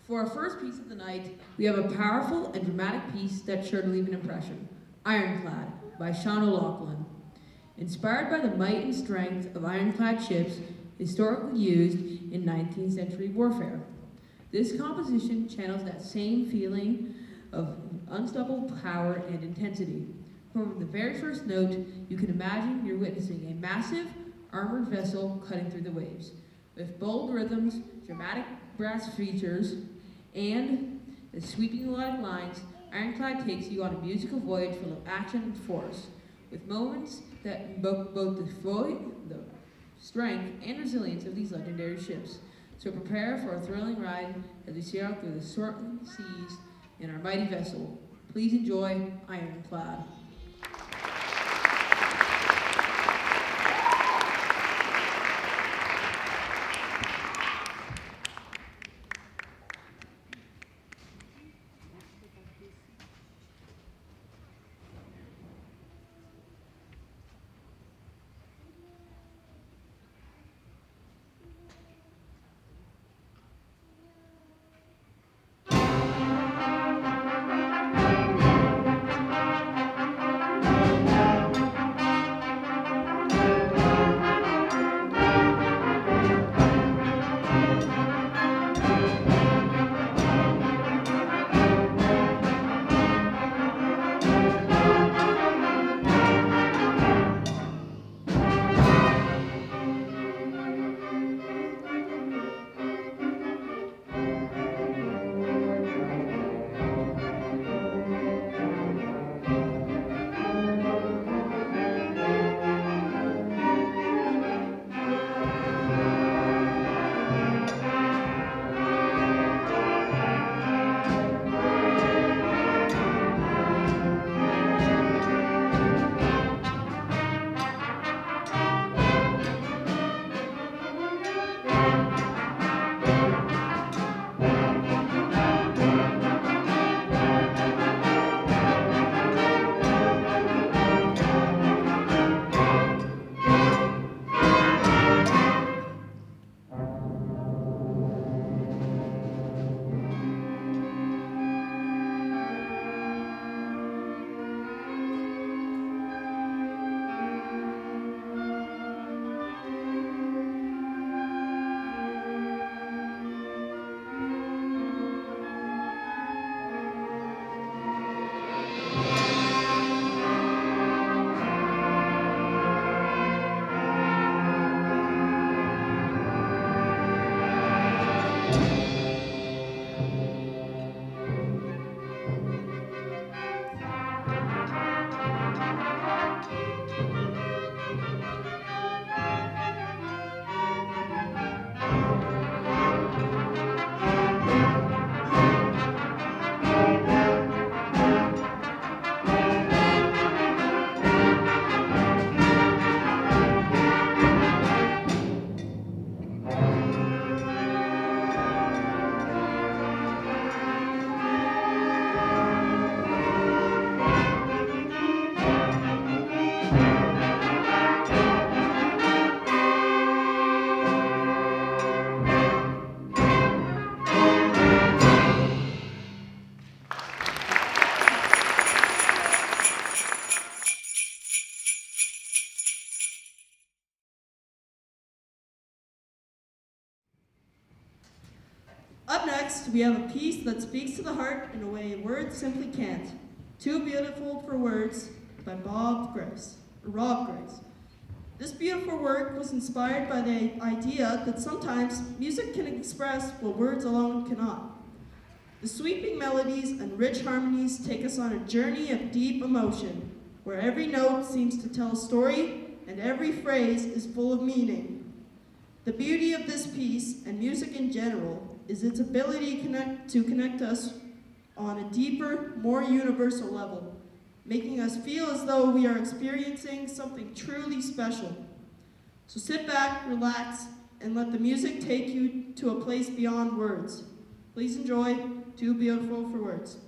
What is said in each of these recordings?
For our first piece of the night, we have a powerful and dramatic piece that's sure to leave an impression, Ironclad by Sean O'Loughlin. Inspired by the might and strength of ironclad ships historically used in 19th century warfare. This composition channels that same feeling of unstoppable power and intensity. From the very first note, you can imagine you're witnessing a massive, armored vessel cutting through the waves. With bold rhythms, dramatic brass features, and the sweeping melodic lines, Ironclad takes you on a musical voyage full of action and force, with moments that invoke both the strength and resilience of these legendary ships. So prepare for a thrilling ride as we sail out through the swirling seas in our mighty vessel. Please enjoy Ironclad. Up next, we have a piece that speaks to the heart in a way words simply can't. Too Beautiful for Words by Rob Grace. This beautiful work was inspired by the idea that sometimes music can express what words alone cannot. The sweeping melodies and rich harmonies take us on a journey of deep emotion, where every note seems to tell a story and every phrase is full of meaning. The beauty of this piece, and music in general, is its ability to connect us on a deeper, more universal level, making us feel as though we are experiencing something truly special. So sit back, relax, and let the music take you to a place beyond words. Please enjoy Too Beautiful for Words.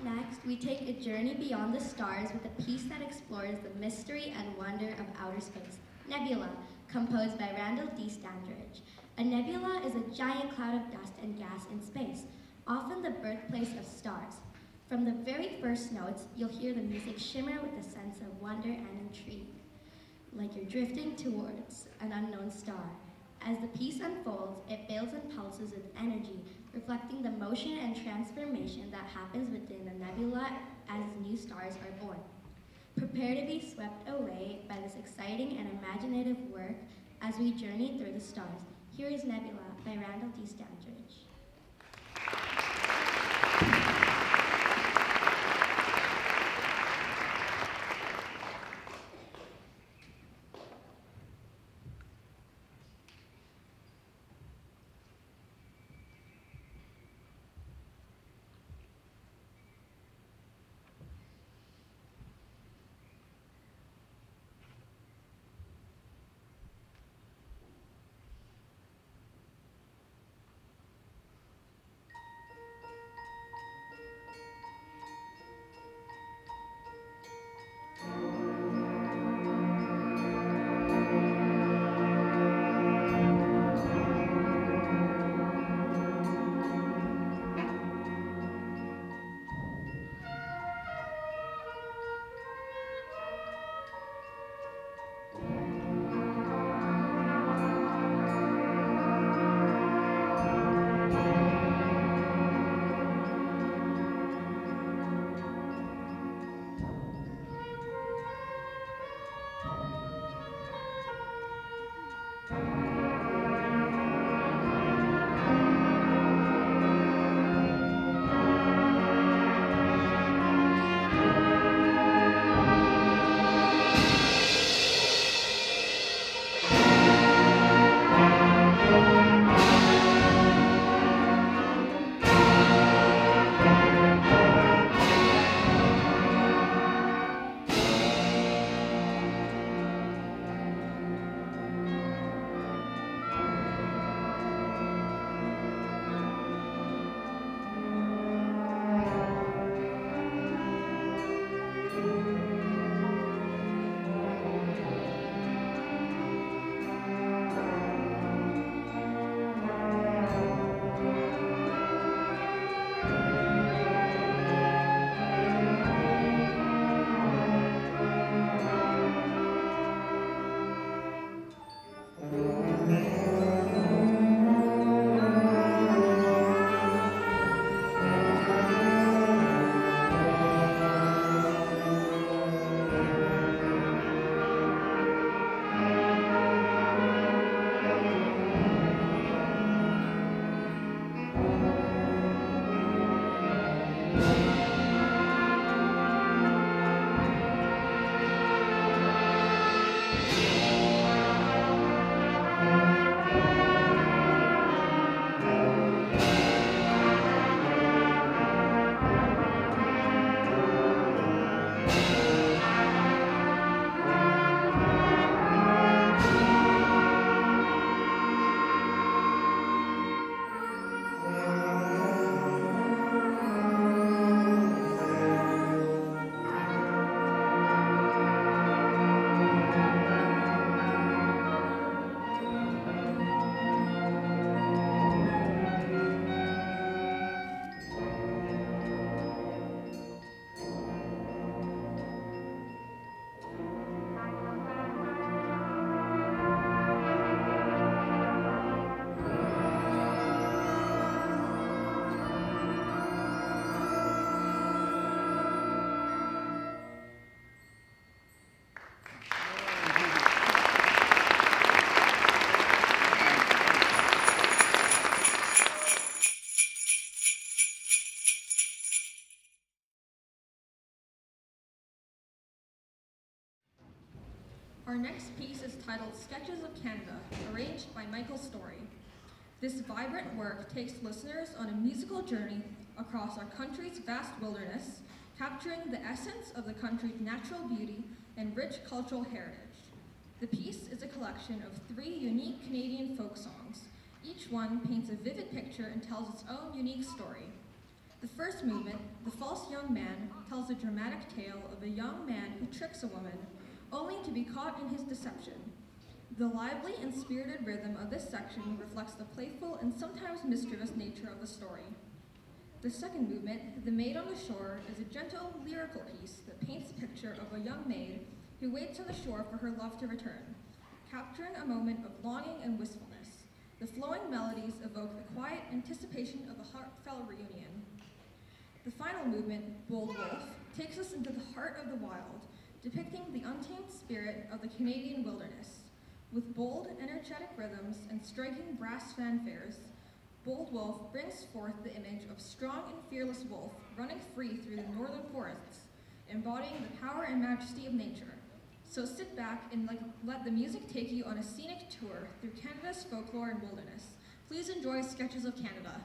next, we take a journey beyond the stars with a piece that explores the mystery and wonder of outer space, Nebula, composed by Randall D. Standridge. A nebula is a giant cloud of dust and gas in space, often the birthplace of stars. From the very first notes, you'll hear the music shimmer with a sense of wonder and intrigue, like you're drifting towards an unknown star. As the piece unfolds, it builds and pulses with energy, reflecting the motion and transformation that happens within a nebula as new stars are born. Prepare to be swept away by this exciting and imaginative work as we journey through the stars. Here is Nebula by Randall D. Standridge. Our next piece is titled Sketches of Canada, arranged by Michael Story. This vibrant work takes listeners on a musical journey across our country's vast wilderness, capturing the essence of the country's natural beauty and rich cultural heritage. The piece is a collection of 3 unique Canadian folk songs. Each one paints a vivid picture and tells its own unique story. The first movement, The False Young Man, tells a dramatic tale of a young man who tricks a woman, only to be caught in his deception. The lively and spirited rhythm of this section reflects the playful and sometimes mischievous nature of the story. The second movement, The Maid on the Shore, is a gentle, lyrical piece that paints a picture of a young maid who waits on the shore for her love to return, capturing a moment of longing and wistfulness. The flowing melodies evoke the quiet anticipation of a heartfelt reunion. The final movement, Bold Wolf, takes us into the heart of the wild, depicting the untamed spirit of the Canadian wilderness. With bold, energetic rhythms and striking brass fanfares, Bold Wolf brings forth the image of strong and fearless wolf running free through the northern forests, embodying the power and majesty of nature. So sit back and let the music take you on a scenic tour through Canada's folklore and wilderness. Please enjoy Sketches of Canada.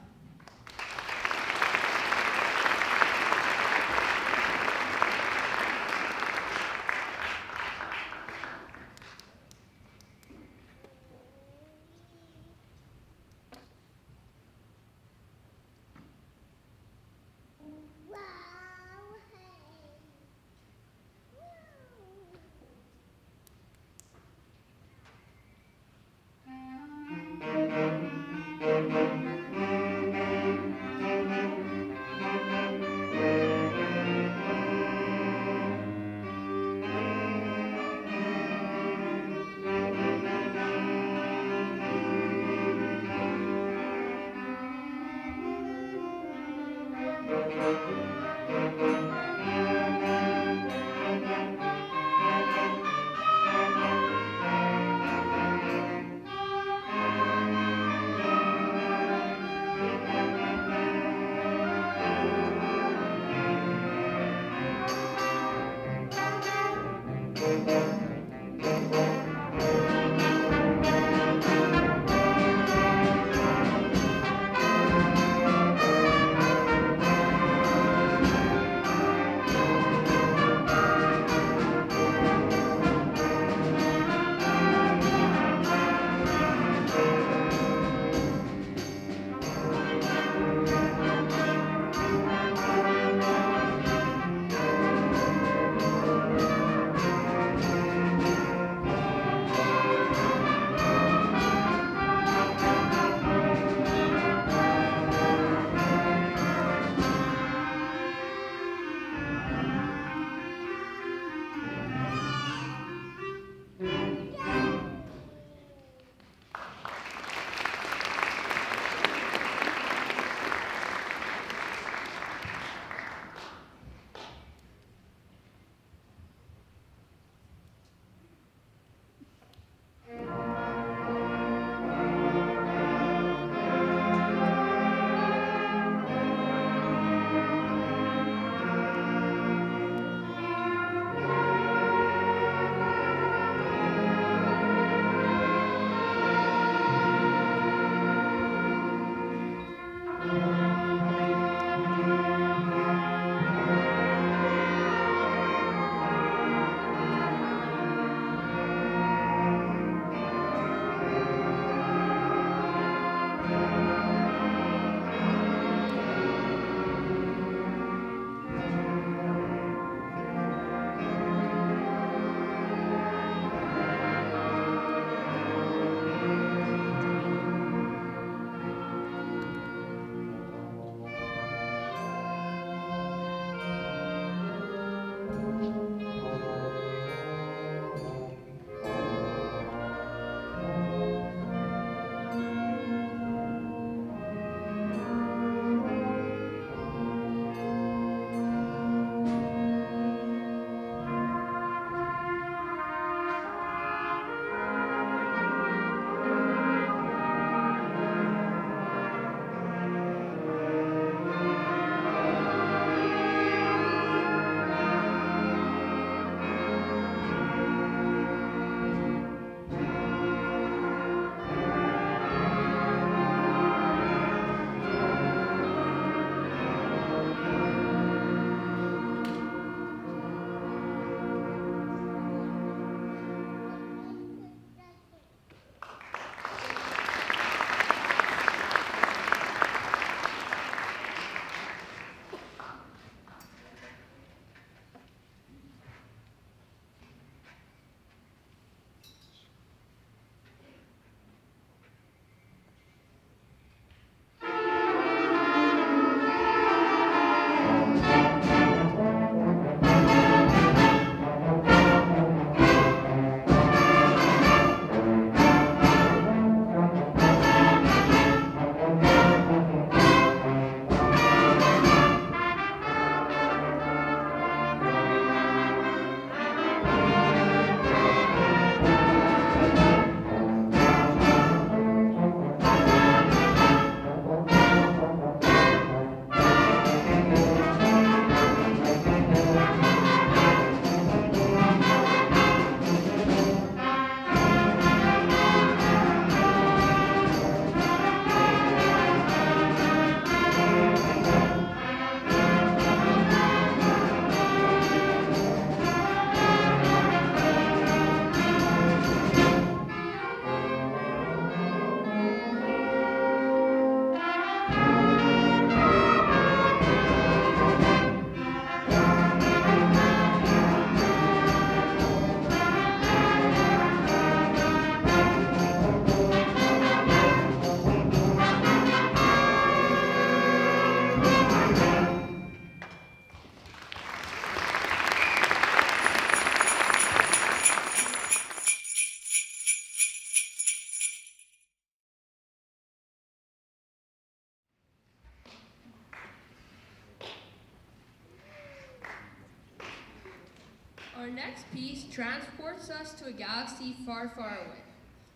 Our next piece transports us to a galaxy far, far away.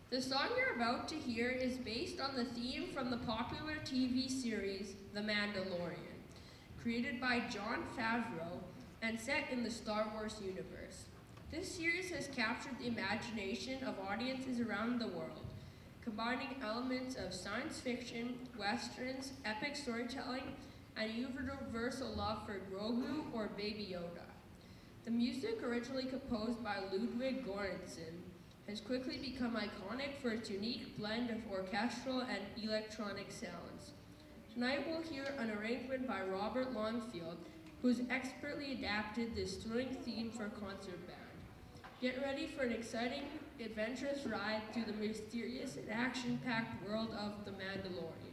The song you're about to hear is based on the theme from the popular TV series The Mandalorian, created by Jon Favreau and set in the Star Wars universe. This series has captured the imagination of audiences around the world, combining elements of science fiction, westerns, epic storytelling, and universal love for Grogu or Baby Yoda. The music, originally composed by Ludwig Göransson, has quickly become iconic for its unique blend of orchestral and electronic sounds. Tonight we'll hear an arrangement by Robert Longfield, who's expertly adapted this thrilling theme for a concert band. Get ready for an exciting, adventurous ride through the mysterious and action-packed world of The Mandalorian.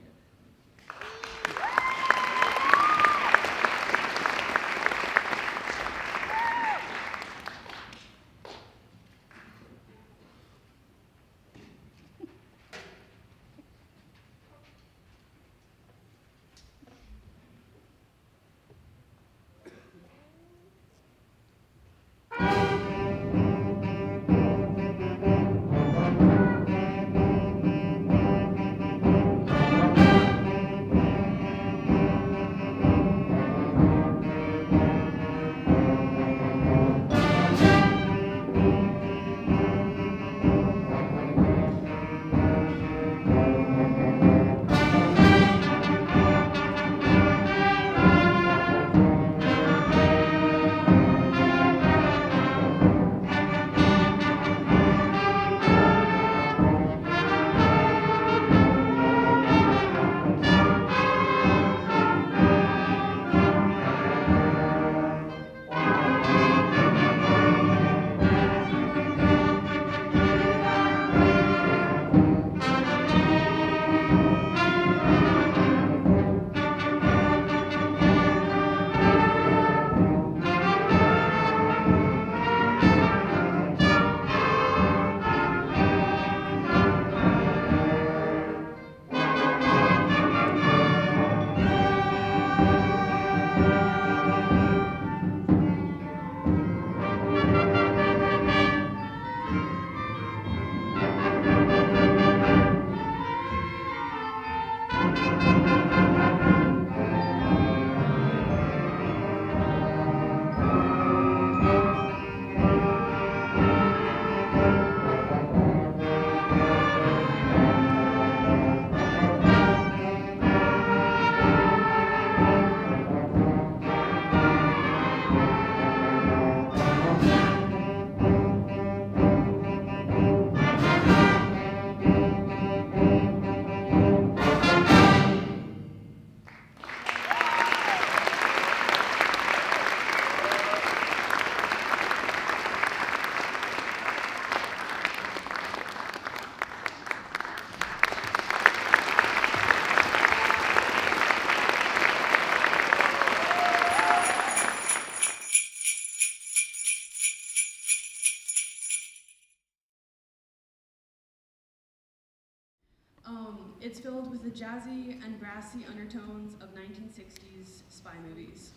It's filled with the jazzy and brassy undertones of 1960s spy movies.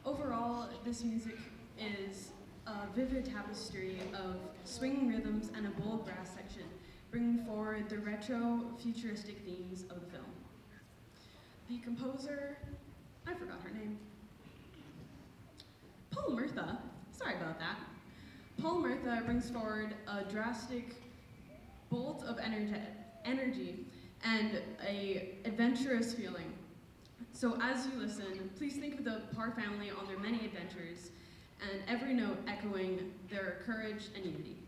Overall, this music is a vivid tapestry of swinging rhythms and a bold brass section, bringing forward the retro, futuristic themes of the film. The composer, I forgot her name. Paul Murtha, sorry about that. Paul Murtha brings forward a drastic bolt of energy and a adventurous feeling. So as you listen, please think of the Parr family on their many adventures, and every note echoing their courage and unity.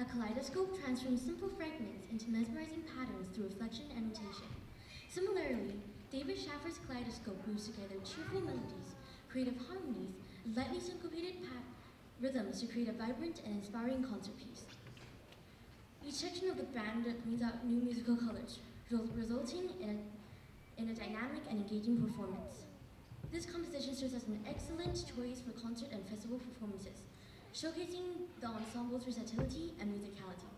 A kaleidoscope transforms simple fragments into mesmerizing patterns through reflection and rotation. Similarly, David Schaffer's kaleidoscope weaves together cheerful melodies, creative harmonies, and lightly syncopated rhythms to create a vibrant and inspiring concert piece. Each section of the band brings out new musical colors, resulting in a dynamic and engaging performance. This composition serves as an excellent choice for concert and festival performances, showcasing the ensemble's versatility and musicality.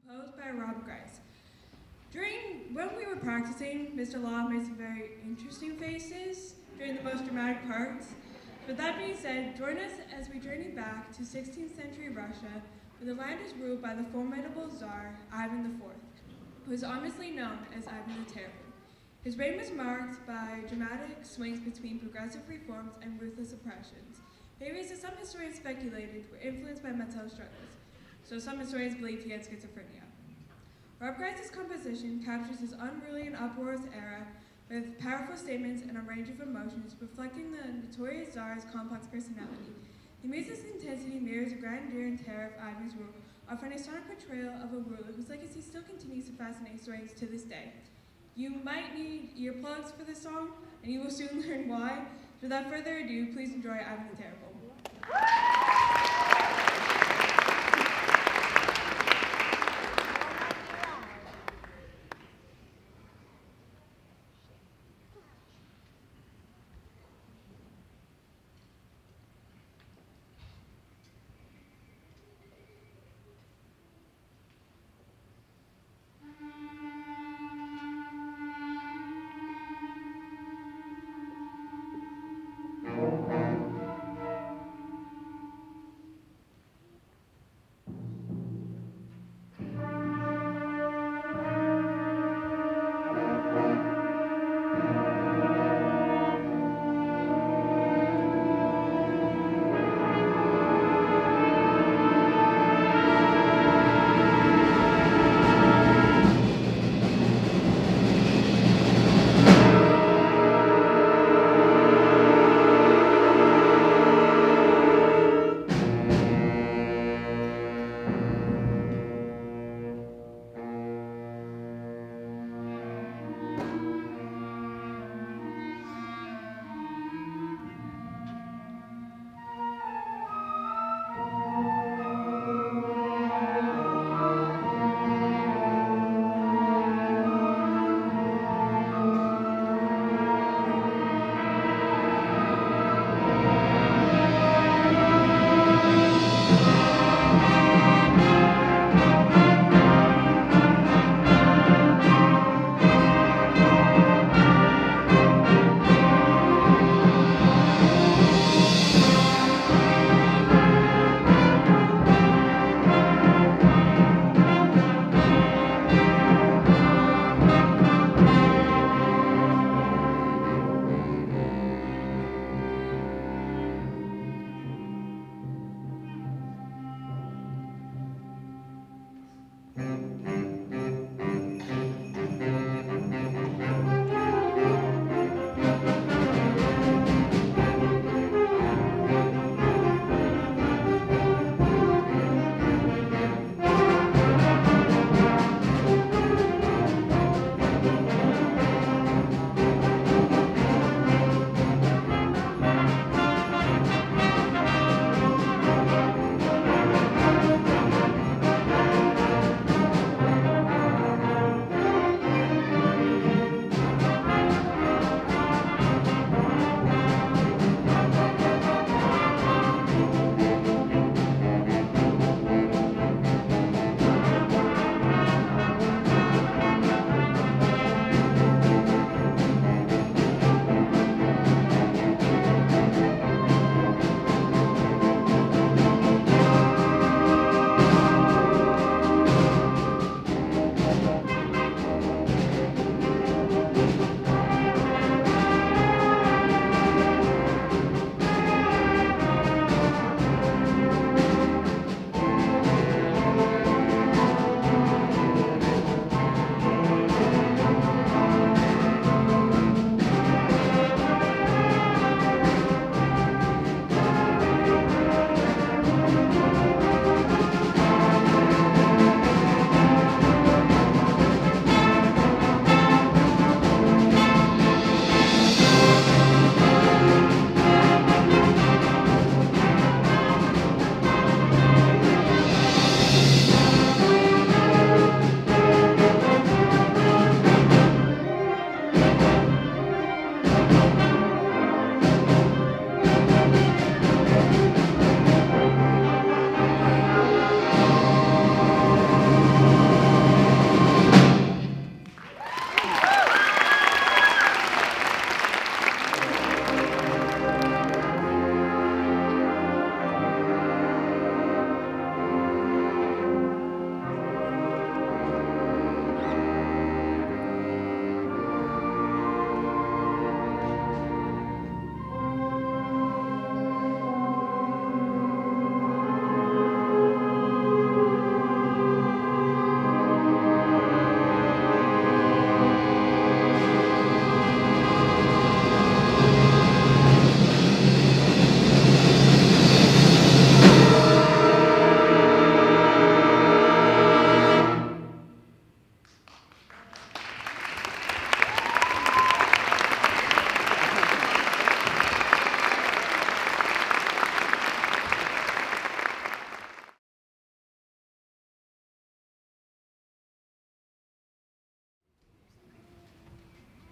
Composed by Rob Grice. When we were practicing, Mr. Law made some very interesting faces during the most dramatic parts. With that being said, join us as we journey back to 16th century Russia, where the land is ruled by the formidable Tsar Ivan IV, who is ominously known as Ivan the Terrible. His reign was marked by dramatic swings between progressive reforms and ruthless oppressions. Theories that some historians speculated were influenced by mental struggles, so some historians believed he had schizophrenia. Rob Grice's composition captures his unruly and uproarious era with powerful statements and a range of emotions reflecting the notorious Tsar's complex personality. The music's intensity mirrors the grandeur and terror of Ivan's rule, offering a sonic portrayal of a ruler whose legacy still continues to fascinate historians to this day. You might need earplugs for this song, and you will soon learn why. Without further ado, please enjoy Ivan the Terrible.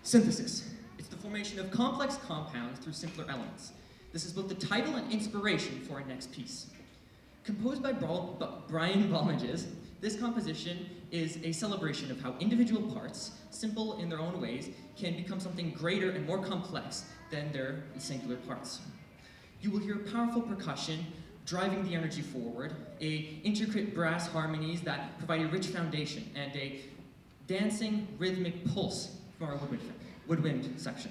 Synthesis. It's the formation of complex compounds through simpler elements. This is both the title and inspiration for our next piece. Composed by Brian Balmages, this composition is a celebration of how individual parts, simple in their own ways, can become something greater and more complex than their singular parts. You will hear powerful percussion driving the energy forward, intricate brass harmonies that provide a rich foundation, and a dancing rhythmic pulse from our woodwind section.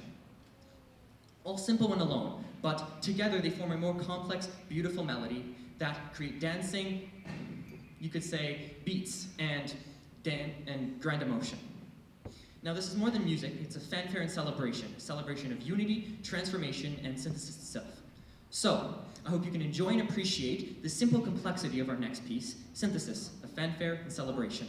All simple and alone, but together they form a more complex, beautiful melody that create dancing, you could say, beats and grand emotion. Now this is more than music, it's a fanfare and celebration, a celebration of unity, transformation, and synthesis itself. So, I hope you can enjoy and appreciate the simple complexity of our next piece, Synthesis, a fanfare and celebration.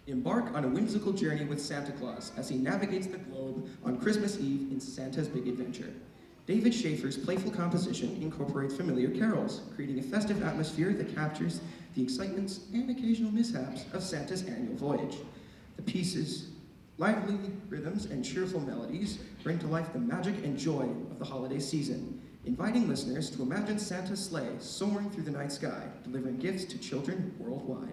Embark on a whimsical journey with Santa Claus as he navigates the globe on Christmas Eve in Santa's Big Adventure. David Schaefer's playful composition incorporates familiar carols, creating a festive atmosphere that captures the excitements and occasional mishaps of Santa's annual voyage. The piece's lively rhythms and cheerful melodies bring to life the magic and joy of the holiday season, inviting listeners to imagine Santa's sleigh soaring through the night sky, delivering gifts to children worldwide.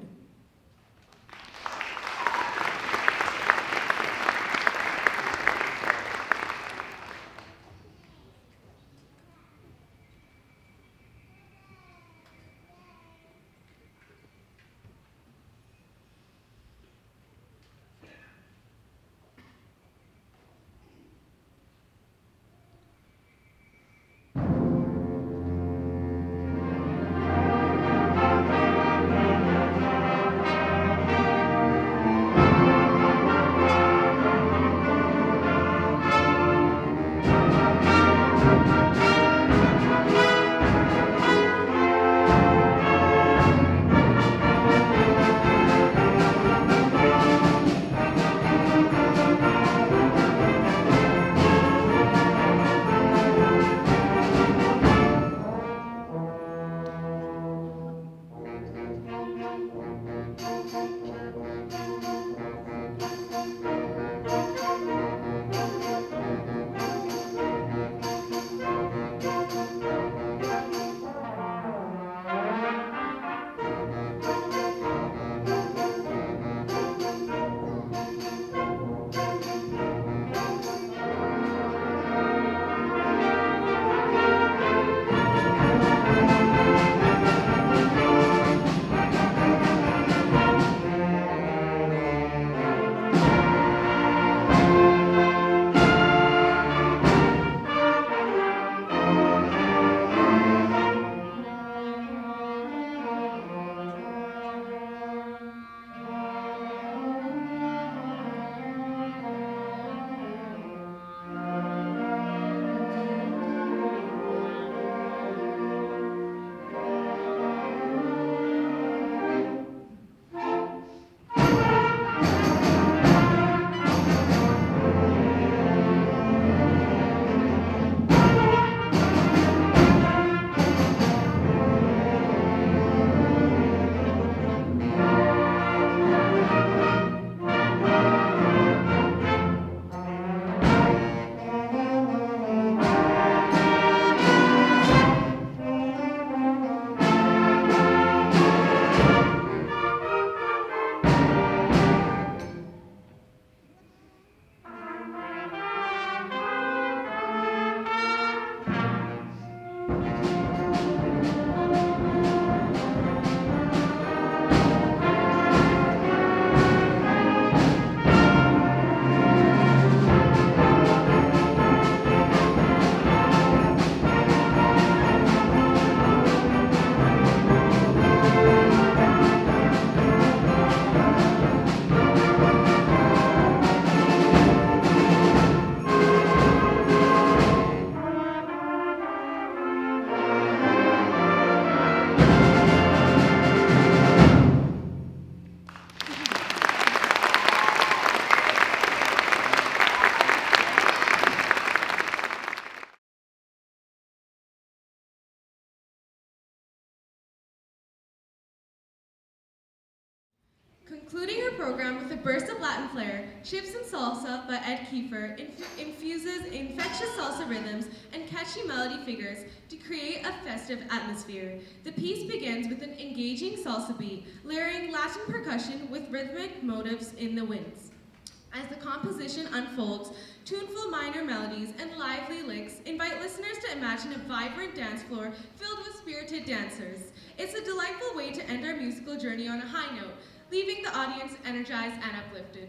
Concluding our program with a burst of Latin flair, Chips and Salsa by Ed Kiefer infuses infectious salsa rhythms and catchy melody figures to create a festive atmosphere. The piece begins with an engaging salsa beat, layering Latin percussion with rhythmic motifs in the winds. As the composition unfolds, tuneful minor melodies and lively licks invite listeners to imagine a vibrant dance floor filled with spirited dancers. It's a delightful way to end our musical journey on a high note, leaving the audience energized and uplifted.